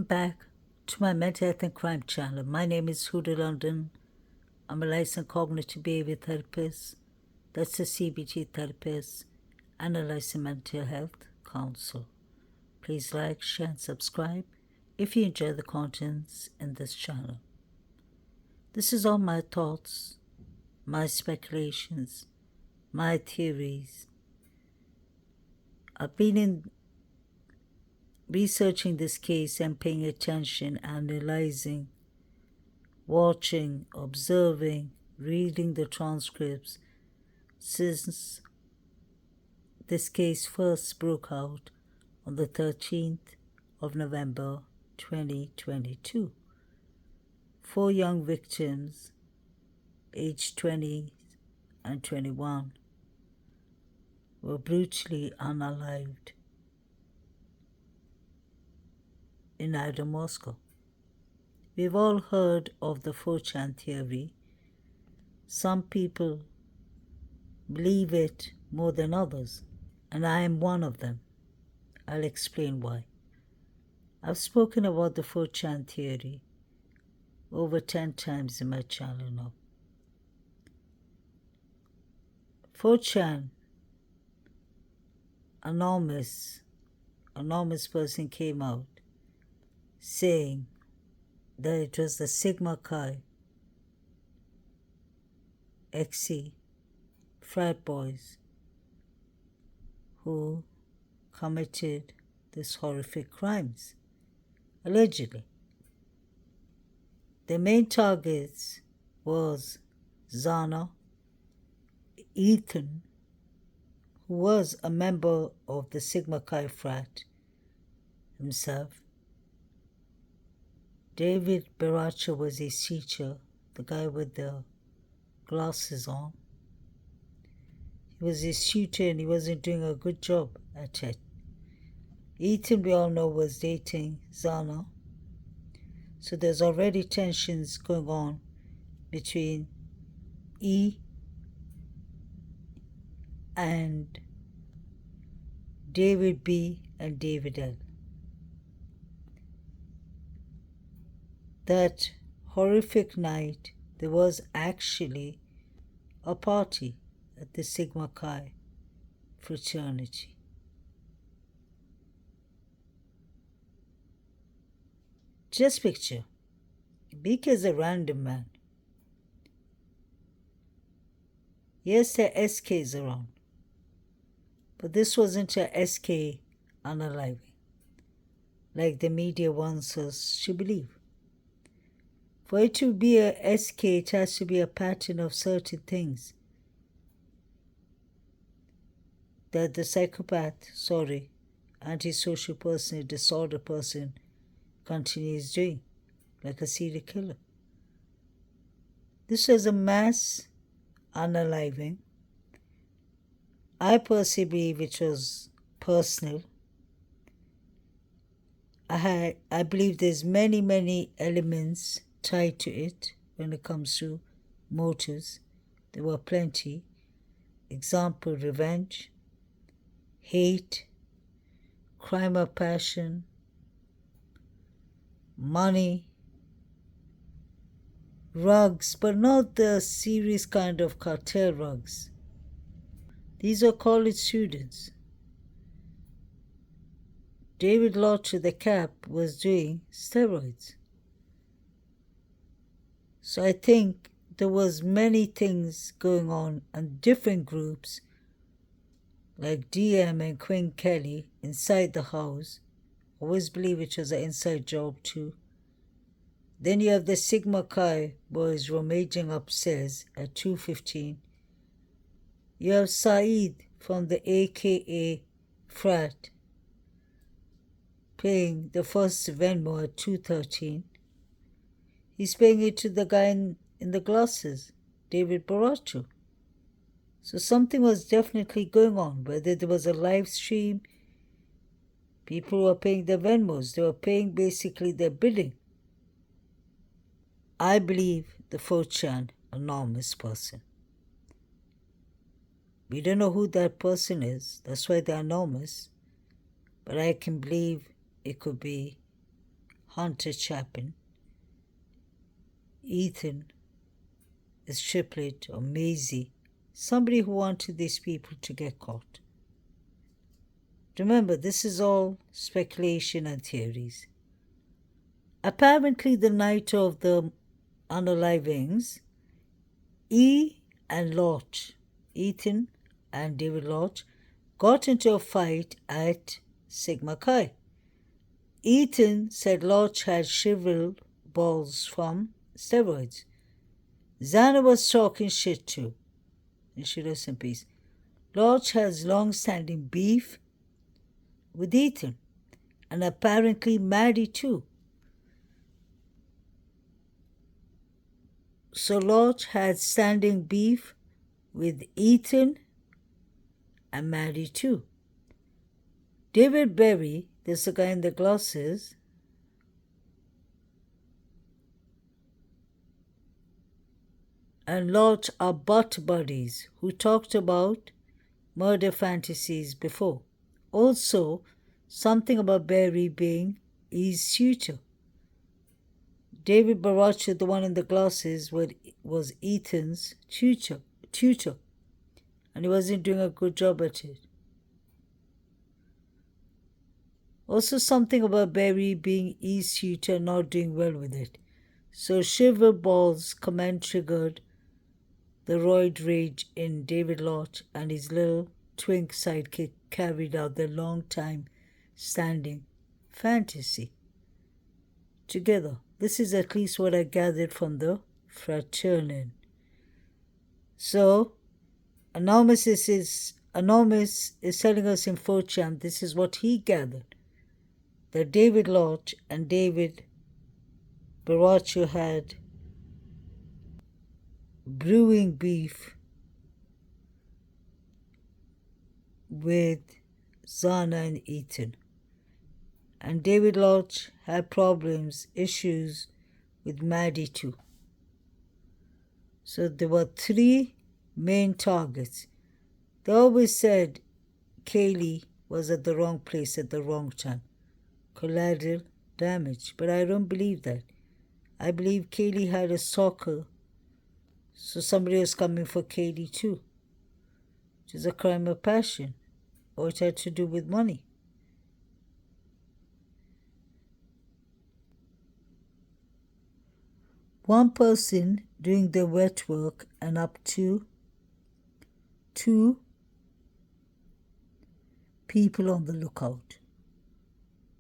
back to my mental health and crime channel. My name is Huda London. I'm a licensed cognitive behavior therapist, that's a CBT therapist, and a licensed mental health counselor. Please like, share, and subscribe if you enjoy the contents in this channel. This is all my thoughts, my speculations, my theories. I've been researching this case and paying attention, analyzing, watching, observing, reading the transcripts since this case first broke out on the 13th of November 2022. 4 young victims, aged 20 and 21, were brutally unalived in Idaho, Moscow. We've all heard of the 4chan theory. Some people believe it more than others, and I am one of them. I'll explain why. I've spoken about the 4chan theory over 10 times in my channel now. 4chan, anonymous person came out saying that it was the Sigma Chi XC frat boys who committed these horrific crimes, allegedly. The main targets was Zana, Ethan, who was a member of the Sigma Chi frat himself. David Baracha was his teacher, the guy with the glasses on. He was his tutor and he wasn't doing a good job at it. Ethan, we all know, was dating Zana. So there's already tensions going on between E and David B and David L. That horrific night, there was actually a party at the Sigma Chi Fraternity. Just picture, Beak is a random man. Yes, there are SKs around, but this wasn't a SK unaliving, like the media wants us to believe. For it to be a SK, it has to be a pattern of certain things that the psychopath, antisocial person, a disorder person continues doing, like a serial killer. This was a mass unaliving. I personally believe it was personal. I believe there's many elements tied to it when it comes to motives. There were plenty. Example, revenge, hate, crime of passion, money, rugs, but not the serious kind of cartel rugs. These are college students. David Lodge, the cap, was doing steroids. So I think there was many things going on in different groups, like DM and Quinn Kelly inside the house. Always believe it was an inside job too. Then you have the Sigma Chi boys rummaging upstairs at 2:15. You have Saeed from the AKA frat paying the first Venmo at 2:13. He's paying it to the guy in the glasses, David Baracho. So something was definitely going on, whether there was a live stream, people were paying their Venmos, they were paying basically their bidding. I believe the 4chan anonymous person. We don't know who that person is, that's why they're anonymous, but I can believe it could be Hunter Chapin. Ethan is triplet or Maisie, somebody who wanted these people to get caught. Remember, this is all speculation and theories. Apparently, the night of the unalivings, E and Lodge, Ethan and David Lodge, got into a fight at Sigma Chi. Ethan said Lodge had shriveled balls from steroids. Xana was talking shit too. And she rest in peace. Lodge has long-standing beef with Ethan, and apparently Maddie too. So Lodge had standing beef with Ethan and Maddie too. David Berry, there's a guy in the glasses, and Lodge are butt buddies who talked about murder fantasies before. Also, something about Berry being E's tutor. David Baracho, the one in the glasses, was Ethan's tutor, and he wasn't doing a good job at it. Also, something about Berry being E's tutor, not doing well with it. So Shiver Ball's comment triggered the roid rage in David Lodge, and his little twink sidekick carried out their long-time standing fantasy together. This is at least what I gathered from the Fraternity. So, Anonymous is telling us in 4chan, this is what he gathered. That David Lodge and David Baracho had brewing beef with Xana and Ethan. And David Lodge had issues with Maddie too. So there were 3 main targets. They always said Kaylee was at the wrong place at the wrong time. Collateral damage. But I don't believe that. I believe Kaylee had a stalker, so somebody was coming for Kaylee too. Which is a crime of passion. Or it had to do with money. One person doing the wet work and up to 2 people on the lookout.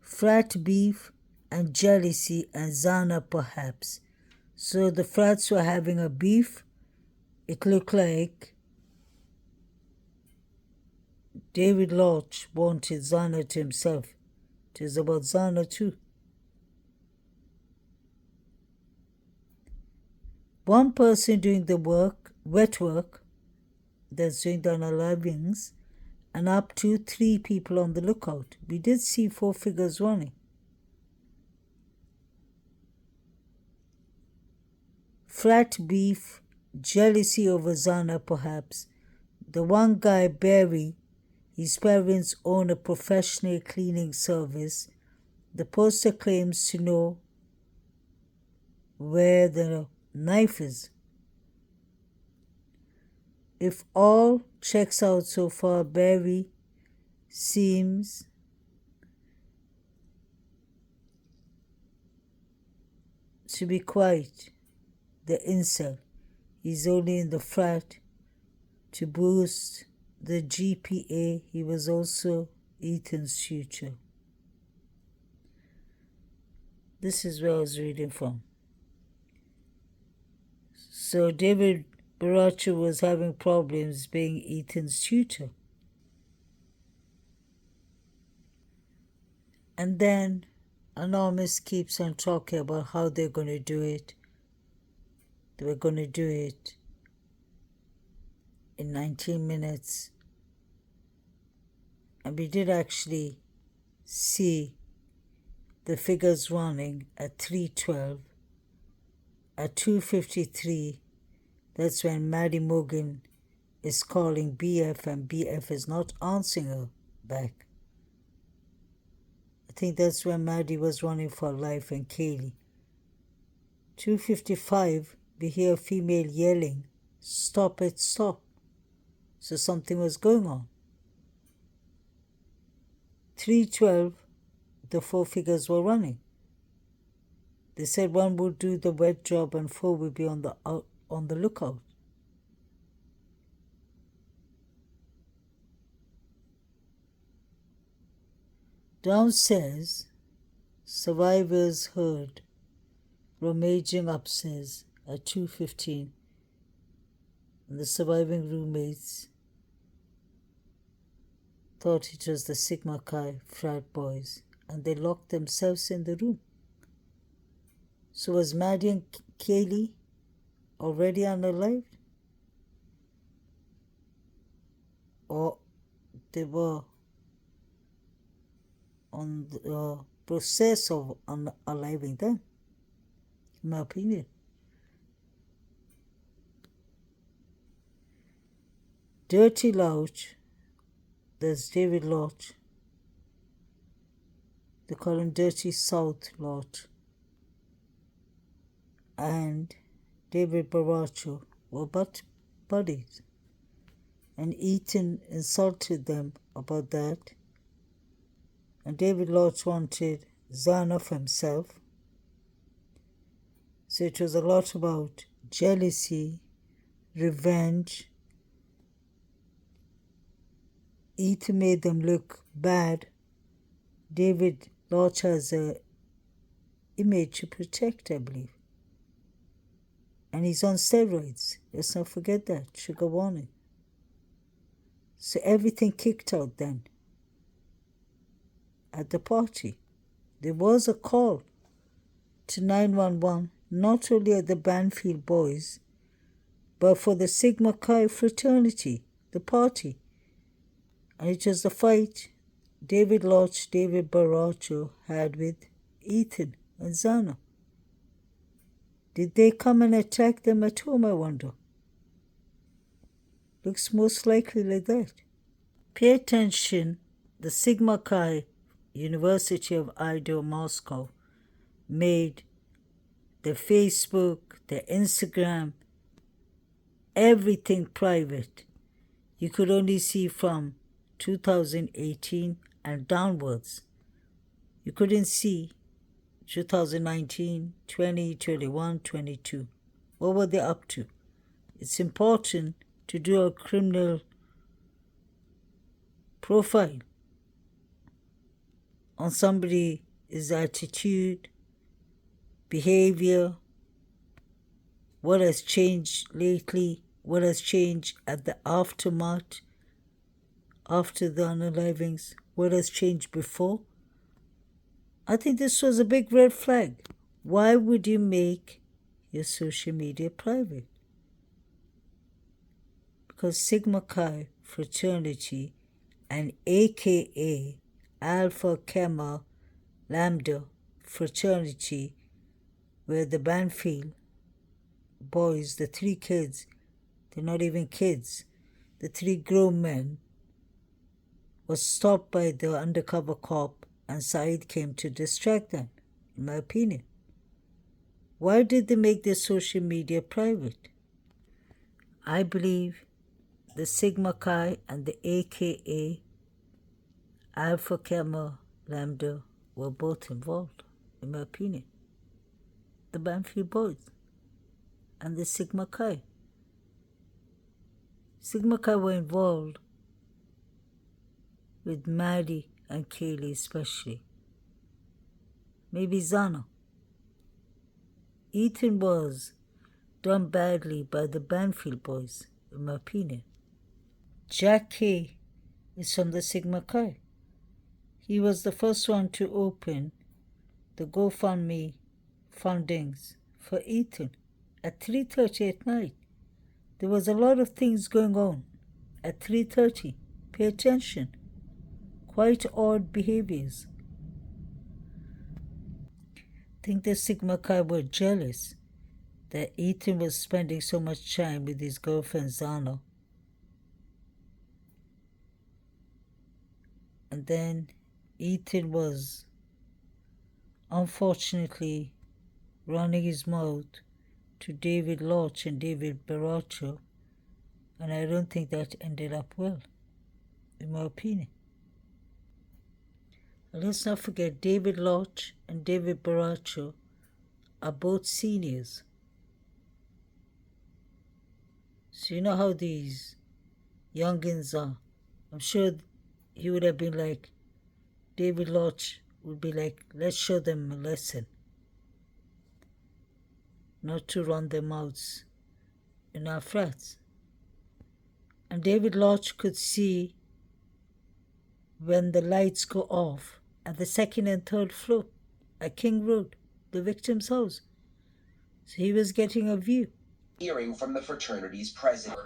Frat beef and jealousy and Xana perhaps. So the Frats were having a beef. It looked like David Lodge wanted Xana to himself. It is about Xana too. One person doing the wet work, that's doing the unalivings, and up to 3 people on the lookout. We did see 4 figures running. Frat beef, jealousy over Xana perhaps. The one guy, Barry, his parents own a professional cleaning service. The poster claims to know where the knife is. If all checks out so far, Barry seems to be quite the incel. He's only in the frat to boost the GPA. He was also Ethan's tutor. This is where I was reading from. So David Baracho was having problems being Ethan's tutor. And then Anonymous keeps on talking about how they're going to do it. They were going to do it in 19 minutes. And we did actually see the figures running at 3:12. At 2:53, that's when Maddie Morgan is calling BF and BF is not answering her back. think that's when Maddie was running for her life and Kaylee. 2:55, we hear a female yelling, "Stop it, stop." So something was going on. 3:12, the four figures were running. They said one would do the wet job and four would be on the lookout. Downstairs, survivors heard rummaging upstairs at 2:15, and the surviving roommates thought it was the Sigma Chi frat boys, and they locked themselves in the room. So was Maddie and Kaylee already unalived? Or they were on the process of unaliving them, in my opinion. Dirty Louch, there's David Lodge. They call him Dirty South Lodge. And David Baracho were buddies. And Ethan insulted them about that. And David Lodge wanted Zana for himself. So it was a lot about jealousy, revenge. Ethan made them look bad. David Lodge has an image to protect, I believe. And he's on steroids. Let's not forget that. Sugar warning. So everything kicked out then. At the party, there was a call to 911, not only at the Banfield boys, but for the Sigma Chi Fraternity, the party. And it was the fight David Lodge, David Baracho had with Ethan and Zana. Did they come and attack them at home, I wonder? Looks most likely like that. Pay attention, the Sigma Chi University of Idaho, Moscow, made their Facebook, their Instagram, everything private. You could only see from 2018 and downwards. You couldn't see 2019, 20, 21, 22. What were they up to? It's important to do a criminal profile on somebody's attitude, behavior, what has changed lately, what has changed at the aftermath, after the unalivings, what has changed before. I think this was a big red flag. Why would you make your social media private? Because Sigma Chi Fraternity and AKA Alpha Kappa Lambda Fraternity, where the Banfield boys, the three kids, they're not even kids, the three grown men, was stopped by the undercover cop, and Saeed came to distract them, in my opinion. Why did they make their social media private? I believe the Sigma Chi and the AKA Alpha Kappa Lambda were both involved, in my opinion. The Banfield boys and the Sigma Chi. Sigma Chi were involved with Maddie and Kaylee especially. Maybe Zana. Ethan was done badly by the Banfield boys, in my opinion. Jack K is from the Sigma Chi. He was the first one to open the GoFundMe fundings for Ethan at 3:30 at night. There was a lot of things going on at 3:30. Pay attention. Quite odd behaviors. I think the Sigma Chi were jealous that Ethan was spending so much time with his girlfriend Zana. And then Ethan was unfortunately running his mouth to David Lodge and David Baracho, and I don't think that ended up well, in my opinion. And let's not forget David Lodge and David Baracho are both seniors. So you know how these youngins are. I'm sure he would have been like, David Lodge would be like, let's show them a lesson. Not to run their mouths in our frats. And David Lodge could see when the lights go off at the second and third floor at King Road, the victim's house. So he was getting a view. Hearing from the fraternity's president.